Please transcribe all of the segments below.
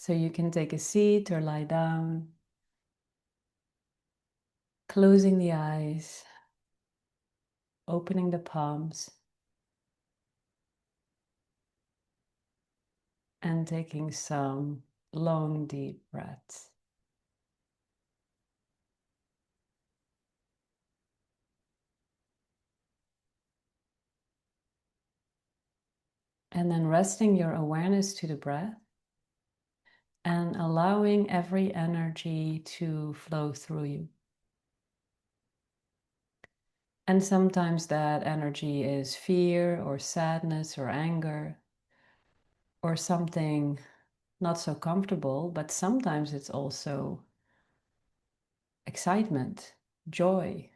So you can take a seat or lie down, closing the eyes, opening the palms, and taking some long, deep breaths. And then resting your awareness to the breath and allowing every energy to flow through you. And sometimes that energy is fear or sadness or anger or something not so comfortable, but sometimes it's also excitement, joy.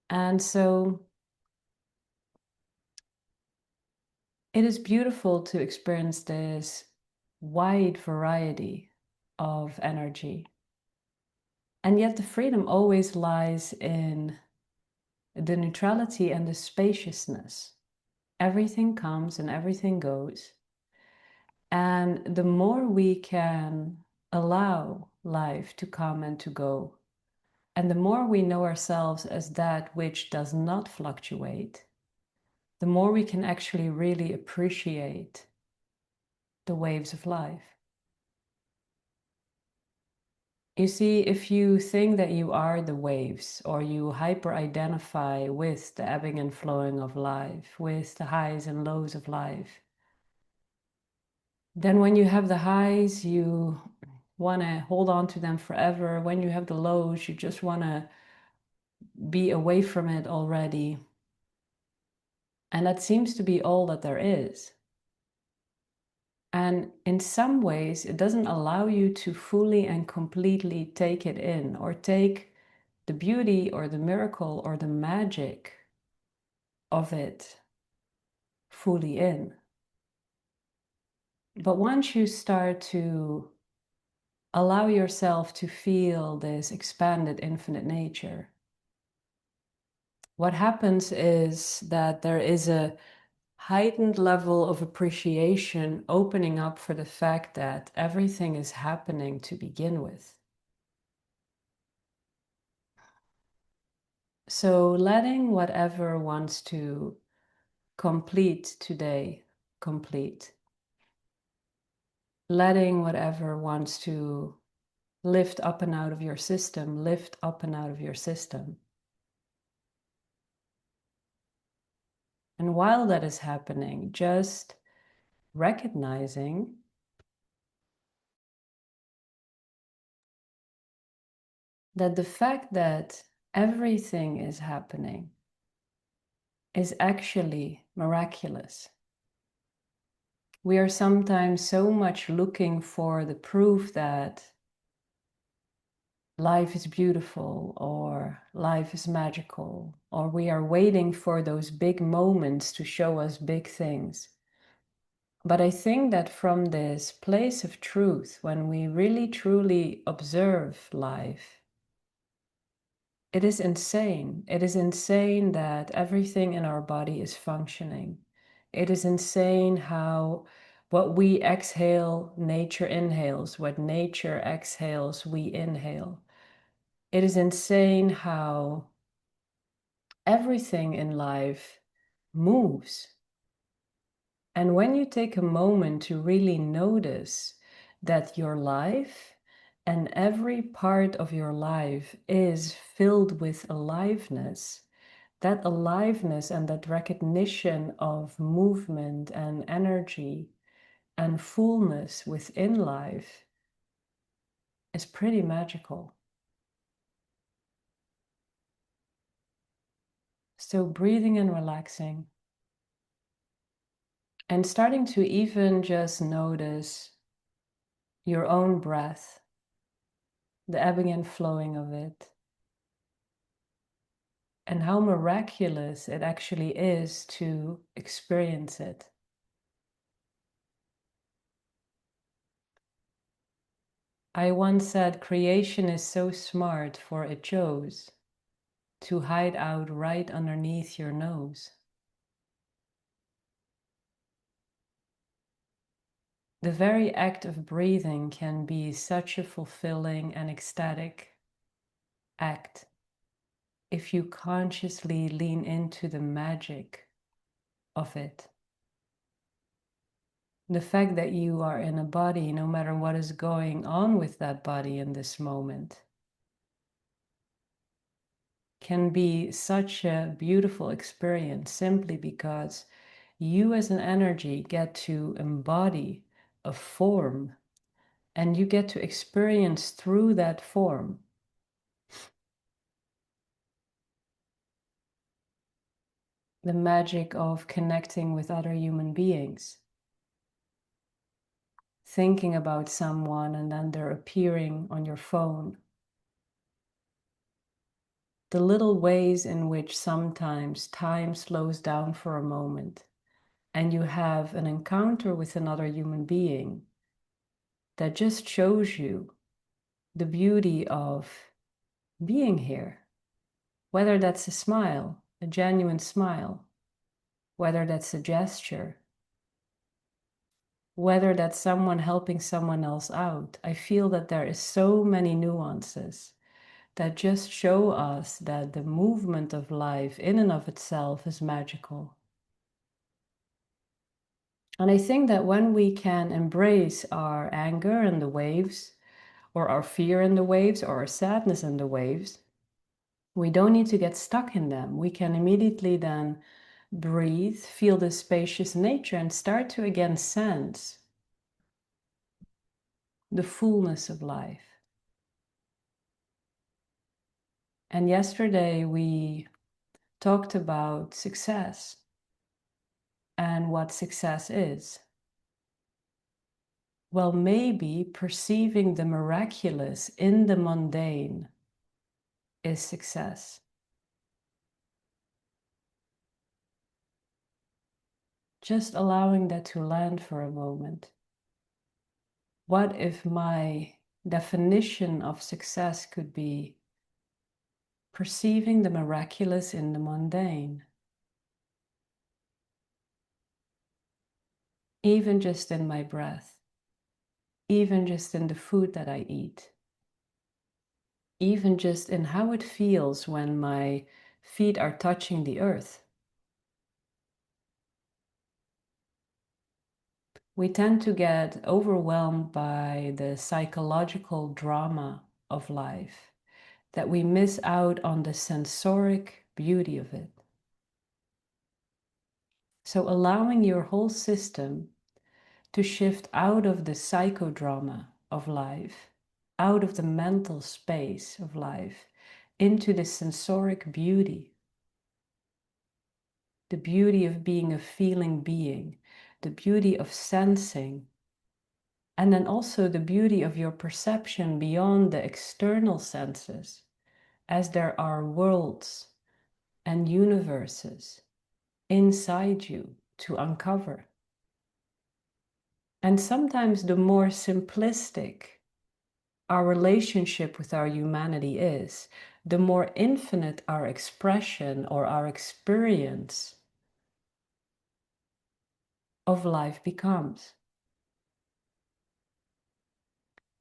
And so it is beautiful to experience this wide variety of energy. And yet the freedom always lies in the neutrality and the spaciousness. Everything comes and everything goes. And the more we can allow life to come and to go, and the more we know ourselves as that which does not fluctuate, the more we can actually really appreciate the waves of life. You see, if you think that you are the waves, or you hyper-identify with the ebbing and flowing of life, with the highs and lows of life, then when you have the highs, you want to hold on to them forever. When you have the lows, you just want to be away from it already. And that seems to be all that there is. And in some ways, it doesn't allow you to fully and completely take it in, or take the beauty or the miracle or the magic of it fully in. But once you start to allow yourself to feel this expanded infinite nature, what happens is that there is a heightened level of appreciation opening up for the fact that everything is happening to begin with. So letting whatever wants to complete today complete. Letting whatever wants to lift up and out of your system, lift up and out of your system. And while that is happening, just recognizing that the fact that everything is happening is actually miraculous. We are sometimes so much looking for the proof that life is beautiful or life is magical, or we are waiting for those big moments to show us big things. But I think that from this place of truth, when we really truly observe life, it is insane. It is insane that everything in our body is functioning. It is insane how what we exhale, nature inhales. What nature exhales, we inhale. It is insane how everything in life moves. And when you take a moment to really notice that your life and every part of your life is filled with aliveness, that aliveness and that recognition of movement and energy and fullness within life is pretty magical. So breathing and relaxing, and starting to even just notice your own breath, the ebbing and flowing of it, and how miraculous it actually is to experience it. I once said, creation is so smart, for it chose to hide out right underneath your nose. The very act of breathing can be such a fulfilling and ecstatic act if you consciously lean into the magic of it. The fact that you are in a body, no matter what is going on with that body in this moment, can be such a beautiful experience simply because you as an energy get to embody a form and you get to experience through that form the magic of connecting with other human beings. Thinking about someone and then they're appearing on your phone. The little ways in which sometimes time slows down for a moment and you have an encounter with another human being that just shows you the beauty of being here. Whether that's a smile, a genuine smile, whether that's a gesture, whether that's someone helping someone else out. I feel that there is so many nuances that just show us that the movement of life in and of itself is magical. And I think that when we can embrace our anger in the waves, or our fear in the waves, or our sadness in the waves, we don't need to get stuck in them. We can immediately then breathe, feel the spacious nature, and start to again sense the fullness of life. And yesterday we talked about success and what success is. Well, maybe perceiving the miraculous in the mundane is success. Just allowing that to land for a moment. What if my definition of success could be perceiving the miraculous in the mundane? Even just in my breath, even just in the food that I eat, even just in how it feels when my feet are touching the earth. We tend to get overwhelmed by the psychological drama of life, that we miss out on the sensoric beauty of it. So allowing your whole system to shift out of the psychodrama of life, out of the mental space of life, into the sensoric beauty. The beauty of being a feeling being, the beauty of sensing, and then also the beauty of your perception beyond the external senses, as there are worlds and universes inside you to uncover. And sometimes the more simplistic our relationship with our humanity is, the more infinite our expression or our experience of life becomes.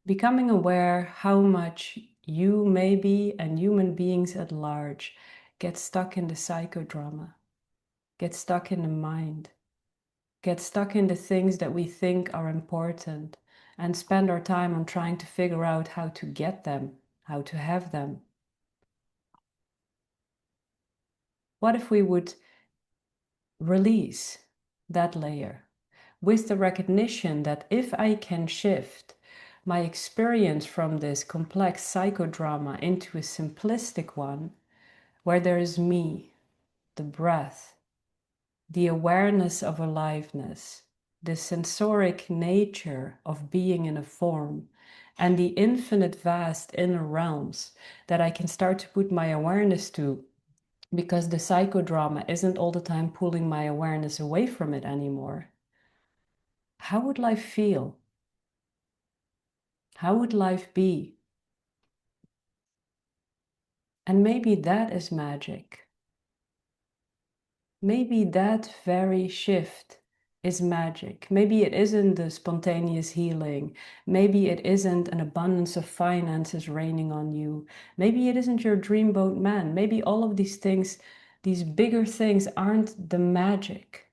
Becoming aware how much you maybe and human beings at large get stuck in the psychodrama, get stuck in the mind, get stuck in the things that we think are important and spend our time on trying to figure out how to get them, how to have them. What if we would release that layer with the recognition that if I can shift my experience from this complex psychodrama into a simplistic one, where there is me, the breath, the awareness of aliveness, the sensoric nature of being in a form, and the infinite vast inner realms that I can start to put my awareness to, because the psychodrama isn't all the time pulling my awareness away from it anymore. How would life feel? How would life be? And maybe that is magic. Maybe that very shift is magic. Maybe it isn't the spontaneous healing. Maybe it isn't an abundance of finances raining on you. Maybe it isn't your dreamboat man. Maybe all of these things, these bigger things, aren't the magic.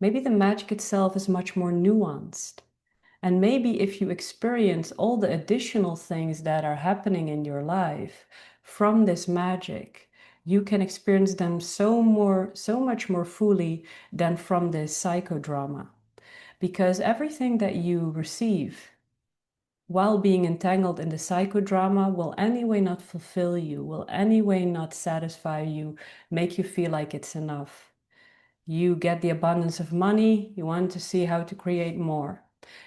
Maybe the magic itself is much more nuanced. And maybe if you experience all the additional things that are happening in your life from this magic, you can experience them so much more fully than from this psychodrama. Because everything that you receive while being entangled in the psychodrama will anyway not fulfill you, will anyway not satisfy you, make you feel like it's enough. You get the abundance of money, you want to see how to create more.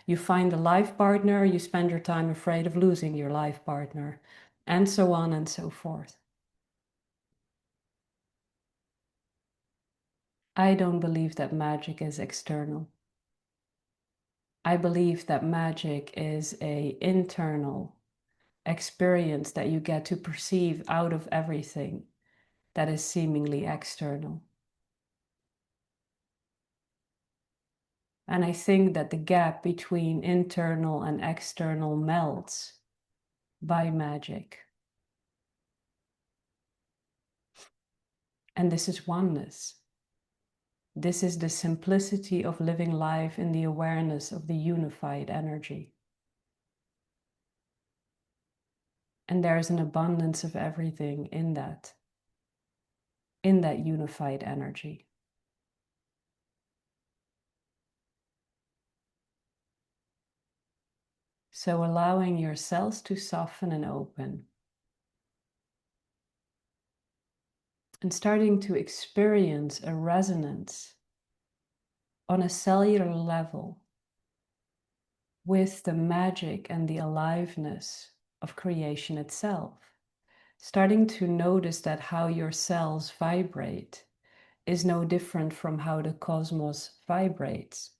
You find a life partner, you spend your time afraid of losing your life partner, and so on and so forth. I don't believe that magic is external. I believe that magic is an internal experience that you get to perceive out of everything that is seemingly external. And I think that the gap between internal and external melts by magic. And this is oneness. This is the simplicity of living life in the awareness of the unified energy. And there is an abundance of everything in that unified energy. So allowing your cells to soften and open, and starting to experience a resonance on a cellular level with the magic and the aliveness of creation itself. Starting to notice that how your cells vibrate is no different from how the cosmos vibrates.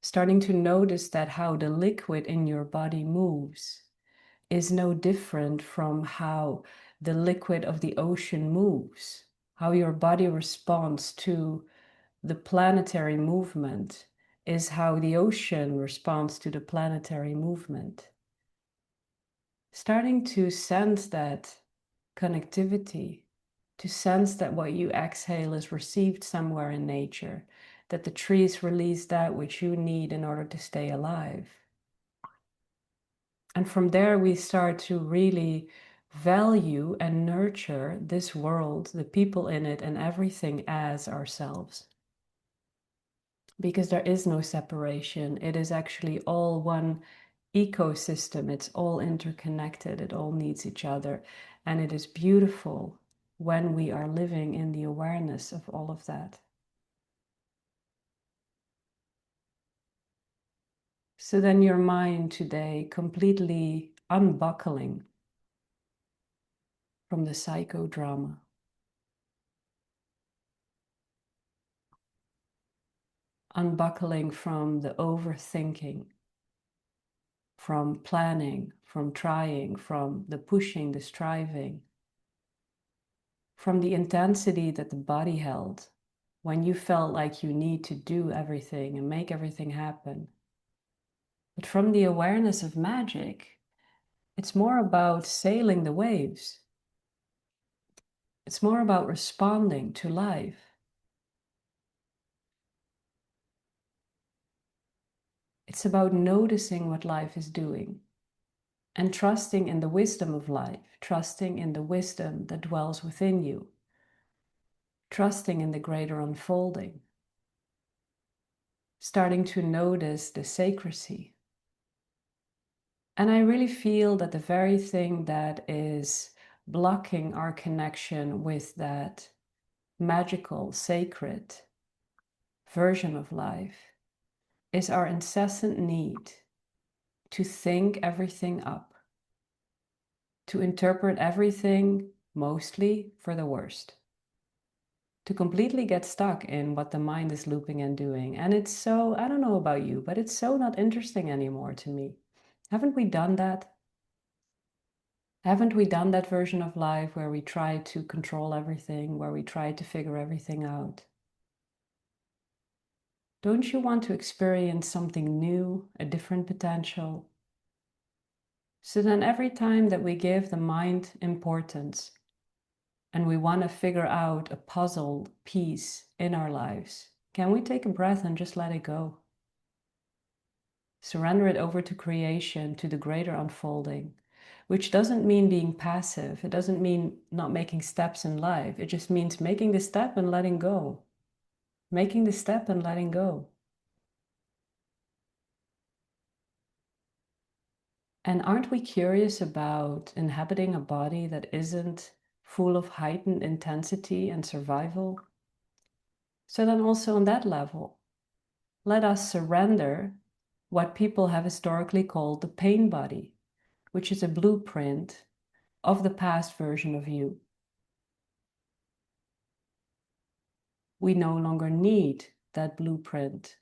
Starting to notice that how the liquid in your body moves is no different from how the liquid of the ocean moves. How your body responds to the planetary movement is how the ocean responds to the planetary movement. Starting to sense that connectivity, to sense that what you exhale is received somewhere in nature, that the trees release that which you need in order to stay alive. And from there, we start to really value and nurture this world, the people in it, and everything as ourselves. Because there is no separation. It is actually all one ecosystem. It's all interconnected. It all needs each other. And it is beautiful when we are living in the awareness of all of that. So then your mind today completely unbuckling from the psychodrama. Unbuckling from the overthinking, from planning, from trying, from the pushing, the striving, from the intensity that the body held when you felt like you need to do everything and make everything happen. But from the awareness of magic, it's more about sailing the waves. It's more about responding to life. It's about noticing what life is doing and trusting in the wisdom of life, trusting in the wisdom that dwells within you, trusting in the greater unfolding, starting to notice the sacredcy. And I really feel that the very thing that is blocking our connection with that magical, sacred version of life is our incessant need to think everything up, to interpret everything mostly for the worst, to completely get stuck in what the mind is looping and doing. And it's so, I don't know about you, but it's so not interesting anymore to me. Haven't we done that? Haven't we done that version of life where we try to control everything, where we try to figure everything out? Don't you want to experience something new, a different potential? So then every time that we give the mind importance and we want to figure out a puzzle piece in our lives, can we take a breath and just let it go? Surrender it over to creation, to the greater unfolding, which doesn't mean being passive. It doesn't mean not making steps in life. It just means making the step and letting go. Making the step and letting go. And aren't we curious about inhabiting a body that isn't full of heightened intensity and survival? So then also on that level, let us surrender what people have historically called the pain body, which is a blueprint of the past version of you. We no longer need that blueprint.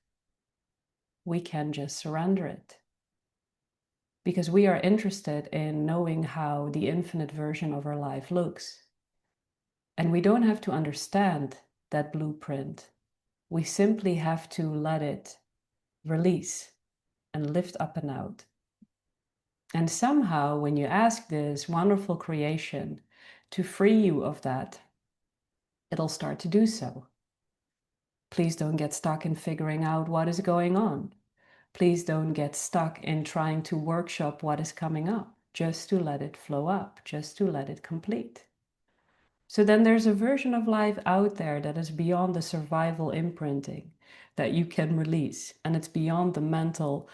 We can just surrender it. Because we are interested in knowing how the infinite version of our life looks. And we don't have to understand that blueprint. We simply have to let it release and lift up and out. And somehow, when you ask this wonderful creation to free you of that, it'll start to do so. Please don't get stuck in figuring out what is going on. Please don't get stuck in trying to workshop what is coming up, just to let it flow up, just to let it complete. So then there's a version of life out there that is beyond the survival imprinting that you can release. And it's beyond the mental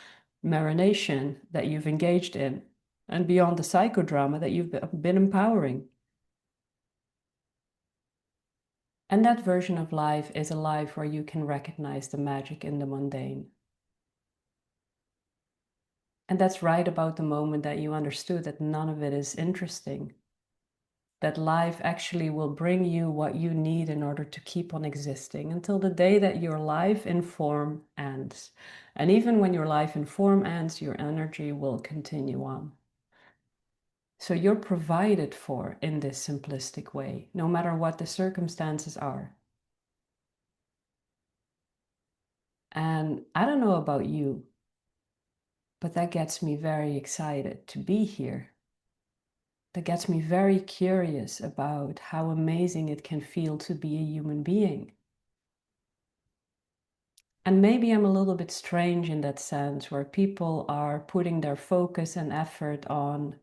marination that you've engaged in and beyond the psychodrama that you've been empowering. And that version of life is a life where you can recognize the magic in the mundane. And that's right about the moment that you understood that none of it is interesting. That life actually will bring you what you need in order to keep on existing until the day that your life in form ends. And even when your life in form ends, your energy will continue on. So you're provided for in this simplistic way, no matter what the circumstances are. And I don't know about you, but that gets me very excited to be here. That gets me very curious about how amazing it can feel to be a human being. And maybe I'm a little bit strange in that sense, where people are putting their focus and effort on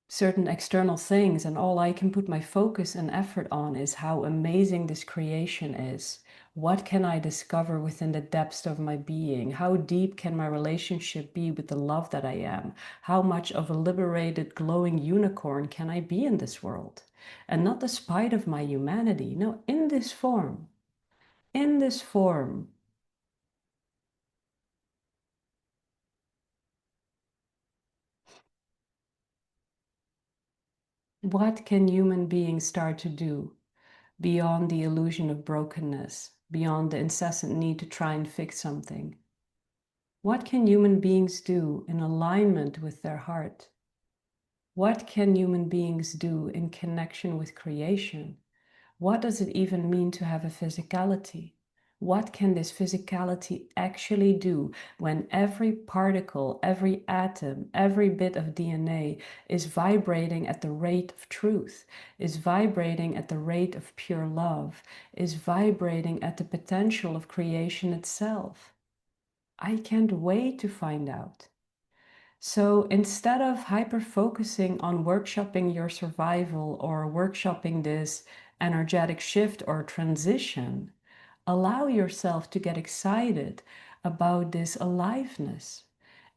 certain external things, and all I can put my focus and effort on is how amazing this creation is. What can I discover within the depths of my being? How deep can my relationship be with the love that I am? How much of a liberated, glowing unicorn can I be in this world? And not despite of my humanity, no, in this form. In this form. What can human beings start to do beyond the illusion of brokenness, beyond the incessant need to try and fix something? What can human beings do in alignment with their heart? What can human beings do in connection with creation? What does it even mean to have a physicality? What can this physicality actually do when every particle, every atom, every bit of DNA is vibrating at the rate of truth, is vibrating at the rate of pure love, is vibrating at the potential of creation itself? I can't wait to find out. So instead of hyper focusing on workshopping your survival or workshopping this energetic shift or transition, allow yourself to get excited about this aliveness.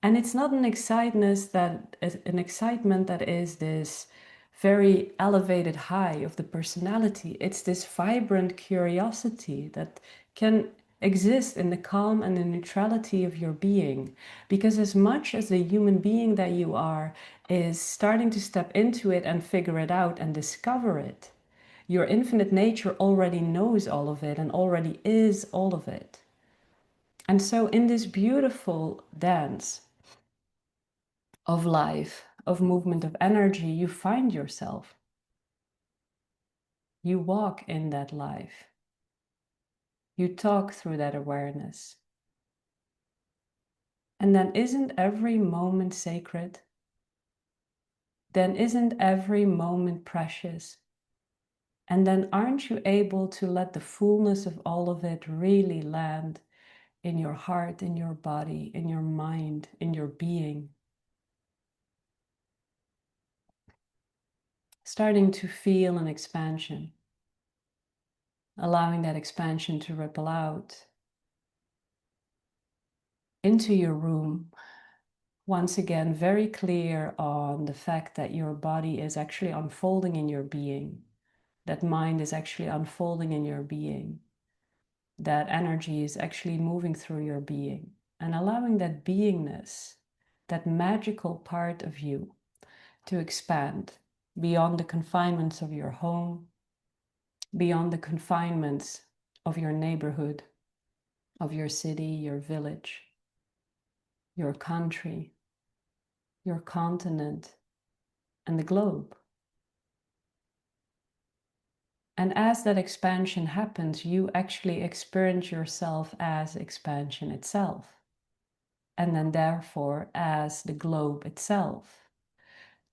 And it's not an excitement that is this very elevated high of the personality. It's this vibrant curiosity that can exist in the calm and the neutrality of your being. Because as much as the human being that you are is starting to step into it and figure it out and discover it, your infinite nature already knows all of it and already is all of it. And so in this beautiful dance of life, of movement, of energy, you find yourself. You walk in that life. You talk through that awareness. And then isn't every moment sacred? Then isn't every moment precious? And then aren't you able to let the fullness of all of it really land in your heart, in your body, in your mind, in your being? Starting to feel an expansion, allowing that expansion to ripple out into your room. Once again, very clear on the fact that your body is actually unfolding in your being, that mind is actually unfolding in your being, that energy is actually moving through your being, and allowing that beingness, that magical part of you, to expand beyond the confinements of your home, beyond the confinements of your neighborhood, of your city, your village, your country, your continent, and the globe. And as that expansion happens, you actually experience yourself as expansion itself, and then therefore as the globe itself.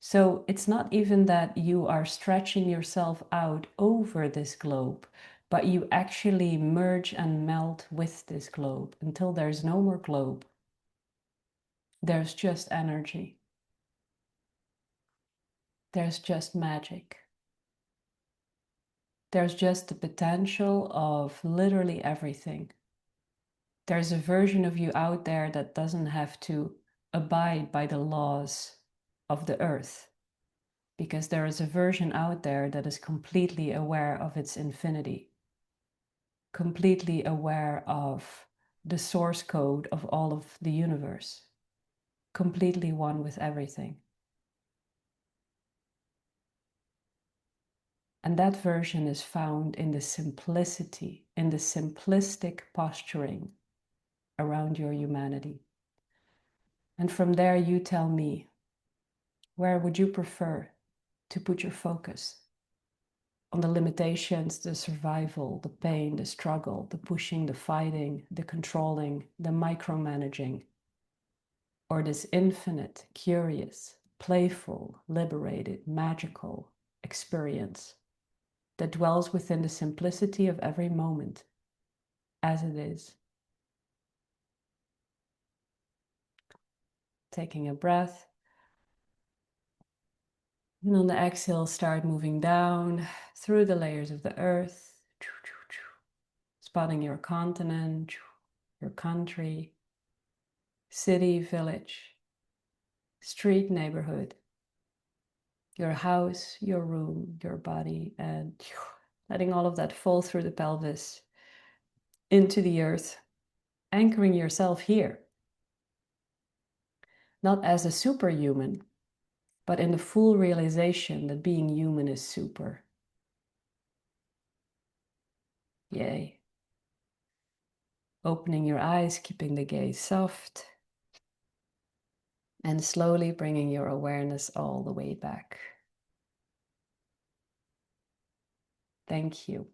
So it's not even that you are stretching yourself out over this globe, but you actually merge and melt with this globe until there's no more globe. There's just energy. There's just magic. There's just the potential of literally everything. There's a version of you out there that doesn't have to abide by the laws of the earth, because there is a version out there that is completely aware of its infinity, completely aware of the source code of all of the universe, completely one with everything. And that version is found in the simplicity, in the simplistic posturing around your humanity. And from there, you tell me, where would you prefer to put your focus? On the limitations, the survival, the pain, the struggle, the pushing, the fighting, the controlling, the micromanaging, or this infinite, curious, playful, liberated, magical experience that dwells within the simplicity of every moment as it is. Taking a breath. And on the exhale, start moving down through the layers of the earth, spotting your continent, your country, city, village, street, neighborhood, your house, your room, your body, and letting all of that fall through the pelvis into the earth, anchoring yourself here, not as a superhuman, but in the full realization that being human is super. Yay. Opening your eyes, keeping the gaze soft, and slowly bringing your awareness all the way back. Thank you.